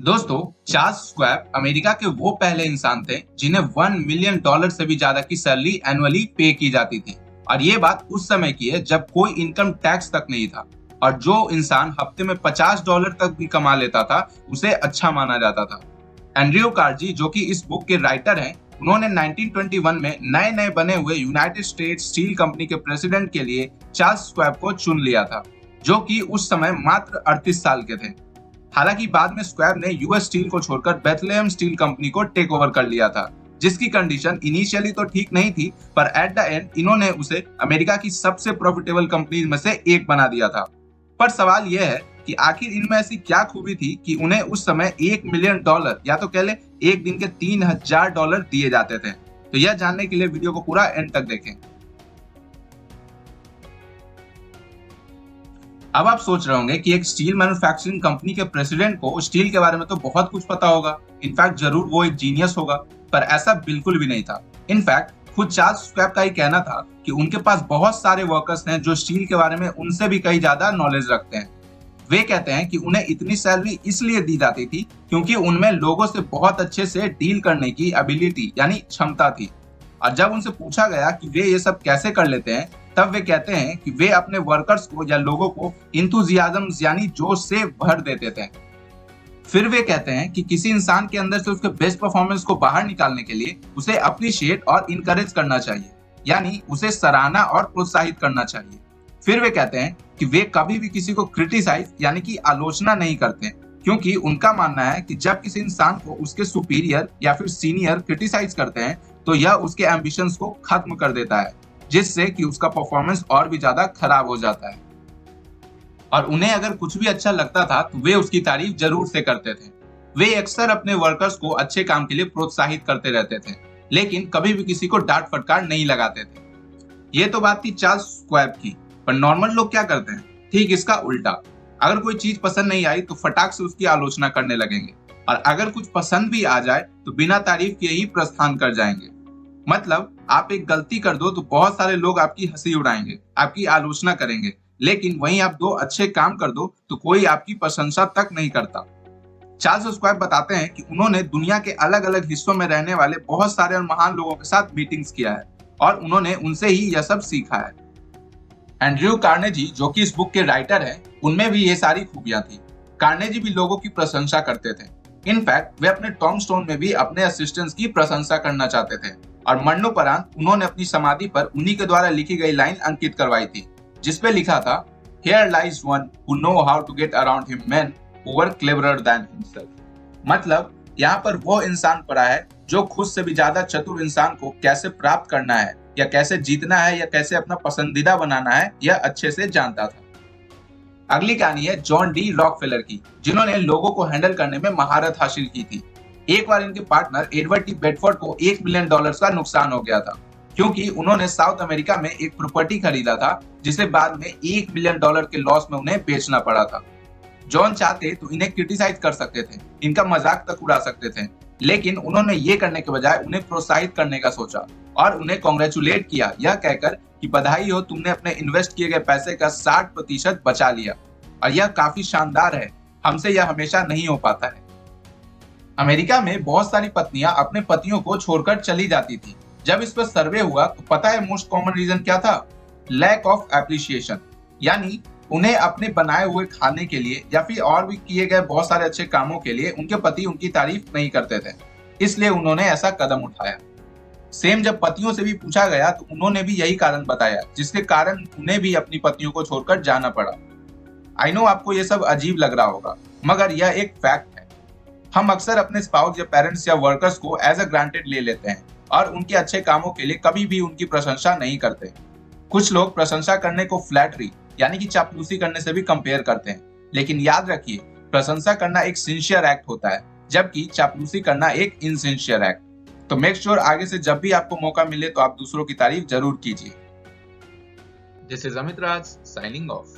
दोस्तों, Charles squab America के वो पहले इंसान थे जिन्हें $1 मिलियन से भी ज्यादा की सैलरी एनुअली पे की जाती थी। और ये बात उस समय की है जब कोई इनकम टैक्स तक नहीं था और जो इंसान हफ्ते में $50 तक भी कमा लेता था उसे अच्छा माना जाता था। एंड्रयू कार्जी, जो कि इस बुक के राइटर हैं, उन्होंने 1921 में नए नए बने हुए यूनाइटेड स्टेट्स स्टील कंपनी के प्रेसिडेंट के लिए चार्ल्स स्क्वैब को चुन लिया था, जो कि उस समय मात्र 38 साल के थे। हालांकि बाद में स्क्वैब ने यूएस स्टील को छोड़कर बेथलेहम स्टील कंपनी को टेक ओवर कर लिया था, जिसकी कंडीशन इनिशियली तो ठीक नहीं थी, पर एट द एंड इन्होंने उसे अमेरिका की सबसे प्रॉफिटेबल कंपनी में से एक बना दिया था। पर सवाल यह है कि आखिर इनमें ऐसी क्या खूबी थी कि उन्हें उस समय $1 मिलियन या तो कह ले एक दिन के $3000 दिए जाते थे। तो यह जानने के लिए वीडियो को पूरा एंड तक देखें। अब आप सोच रहे होंगे कि एक स्टील मैन्युफैक्चरिंग कंपनी के प्रेसिडेंट को स्टील के बारे में तो बहुत कुछ पता होगा, इनफैक्ट जरूर वो एक जीनियस होगा। पर ऐसा बिल्कुल भी नहीं था। इनफैक्ट खुद चार्ल्स स्क्वैब का ही कहना था कि उनके पास बहुत सारे वर्कर्स हैं जो स्टील के बारे में उनसे भी कहीं ज्यादा नॉलेज रखते हैं। वे कहते हैं कि उन्हें इतनी सैलरी इसलिए दी जाती थी क्योंकि उनमें लोगों से बहुत अच्छे से डील करने की एबिलिटी यानी क्षमता थी। और जब उनसे पूछा गया कि वे ये सब कैसे कर लेते हैं, तब वे कहते हैं कि वे अपने वर्कर्स को या लोगों को इंथुजियाज्म यानी जोश से भर देते थे। फिर वे कहते हैं कि किसी इंसान के अंदर से उसके बेस्ट परफॉर्मेंस को बाहर निकालने के लिए उसे अप्रिशिएट और इनकरेज करना चाहिए, यानी उसे सराहना और प्रोत्साहित करना चाहिए। फिर वे कहते हैं कि वे कभी भी किसी को क्रिटिसाइज यानी कि आलोचना नहीं करते, क्योंकि उनका मानना है कि जब किसी इंसान को उसके सुपीरियर या फिर सीनियर क्रिटिसाइज करते हैं तो यह उसके एम्बिशंस को खत्म कर देता है, जिससे कि उसका परफॉर्मेंस और भी ज्यादा खराब हो जाता है। और उन्हें अगर कुछ भी अच्छा लगता था तो वे उसकी तारीफ जरूर से करते थे। वे अक्सर अपने वर्कर्स को अच्छे काम के लिए प्रोत्साहित करते रहते थे, लेकिन कभी भी किसी को डांट फटकार नहीं लगाते थे। ये तो बात थी चार्ल्स स्क्वैब की। पर नॉर्मल लोग क्या करते हैं? ठीक इसका उल्टा। अगर कोई चीज पसंद नहीं आई तो फटाक से उसकी आलोचना करने लगेंगे, और अगर कुछ पसंद भी आ जाए तो बिना तारीफ के ही प्रस्थान कर जाएंगे। मतलब आप एक गलती कर दो तो बहुत सारे लोग आपकी हंसी उड़ाएंगे, आपकी आलोचना करेंगे, लेकिन वहीं आप दो अच्छे काम कर दो तो कोई आपकी प्रशंसा तक नहीं करता। चार्ल्स स्क्वैब बताते हैं कि उन्होंने दुनिया के अलग अलग हिस्सों में रहने वाले बहुत सारे और महान लोगों के साथ मीटिंग्स किया है और उन्होंने उनसे ही यह सब सीखा है। एंड्रयू कार्नेजी, जो कि इस बुक के राइटर हैं, उनमें भी ये सारी खूबियां थी। कार्नेजी भी लोगों की प्रशंसा करते थे। इनफैक्ट वे अपने टॉम स्टोन में भी अपने असिस्टेंट्स की प्रशंसा करना चाहते थे, और मरणोपरांत उन्होंने अपनी समाधि पर उन्हीं के द्वारा लिखी गई लाइन अंकित करवाई थी, जिसपे लिखा था, "Here lies one who know how to get around him men who were cleverer than himself." मतलब यहाँ पर वो इंसान पड़ा है जो खुद से भी ज्यादा चतुर इंसान को कैसे प्राप्त करना है या कैसे जीतना है या कैसे अपना पसंदीदा बनाना है, यह अच्छे से जानता था। अगली कहानी है जॉन डी रॉकफेलर की, जिन्होंने लोगों को हैंडल करने में महारत हासिल की थी। एक बार इनके पार्टनर एडवर्ड टी बेडफोर्ड को $1 मिलियन का नुकसान हो गया था, क्योंकि उन्होंने साउथ अमेरिका में एक प्रॉपर्टी खरीदा था जिसे बाद में $1 मिलियन के लॉस में उन्हें बेचना पड़ा था। जॉन चाहते तो इन्हें क्रिटिसाइज कर सकते थे, इनका मजाक तक उड़ा सकते थे, लेकिन उन्होंने ये करने के बजाय उन्हें प्रोत्साहित करने का सोचा और उन्हें कॉन्ग्रेचुलेट किया, यह कहकर कि बधाई हो, तुमने अपने इन्वेस्ट किए गए पैसे का 60% बचा लिया और यह काफी शानदार है, हमसे यह हमेशा नहीं हो पाता है। अमेरिका में बहुत सारी पत्नियां अपने पतियों को छोड़कर चली जाती थी। जब इस पर सर्वे हुआ तो पता है मोस्ट कॉमन रीजन क्या था? लैक ऑफ एप्रिसिएशन, यानी उन्हें अपने बनाए हुए खाने के लिए या फिर और भी किए गए बहुत सारे अच्छे कामों के लिए उनके पति उनकी तारीफ नहीं करते थे, इसलिए उन्होंने ऐसा कदम उठाया। सेम जब पतियों से भी पूछा गया तो उन्होंने भी यही कारण बताया, जिसके कारण उन्हें भी अपनी पत्नियों को छोड़कर जाना पड़ा। आई नो आपको ये सब अजीब लग रहा होगा, मगर यह एक फैक्ट है। हम अक्सर अपने स्पाउस या पेरेंट्स या वर्कर्स को एज अ ग्रांटेड ले लेते हैं और उनके अच्छे कामों के लिए कभी भी उनकी प्रशंसा नहीं करते। कुछ लोग प्रशंसा करने को फ्लैटरी यानी कि चापलूसी करने से भी कंपेयर करते हैं, लेकिन याद रखिए, प्रशंसा करना एक सिंसियर एक्ट होता है, जबकि चापलूसी करना एक इनसिंसियर एक्ट। तो मेक श्योर आगे से जब भी आपको मौका मिले तो आप दूसरों की तारीफ जरूर कीजिए। This is Amit Raj signing off.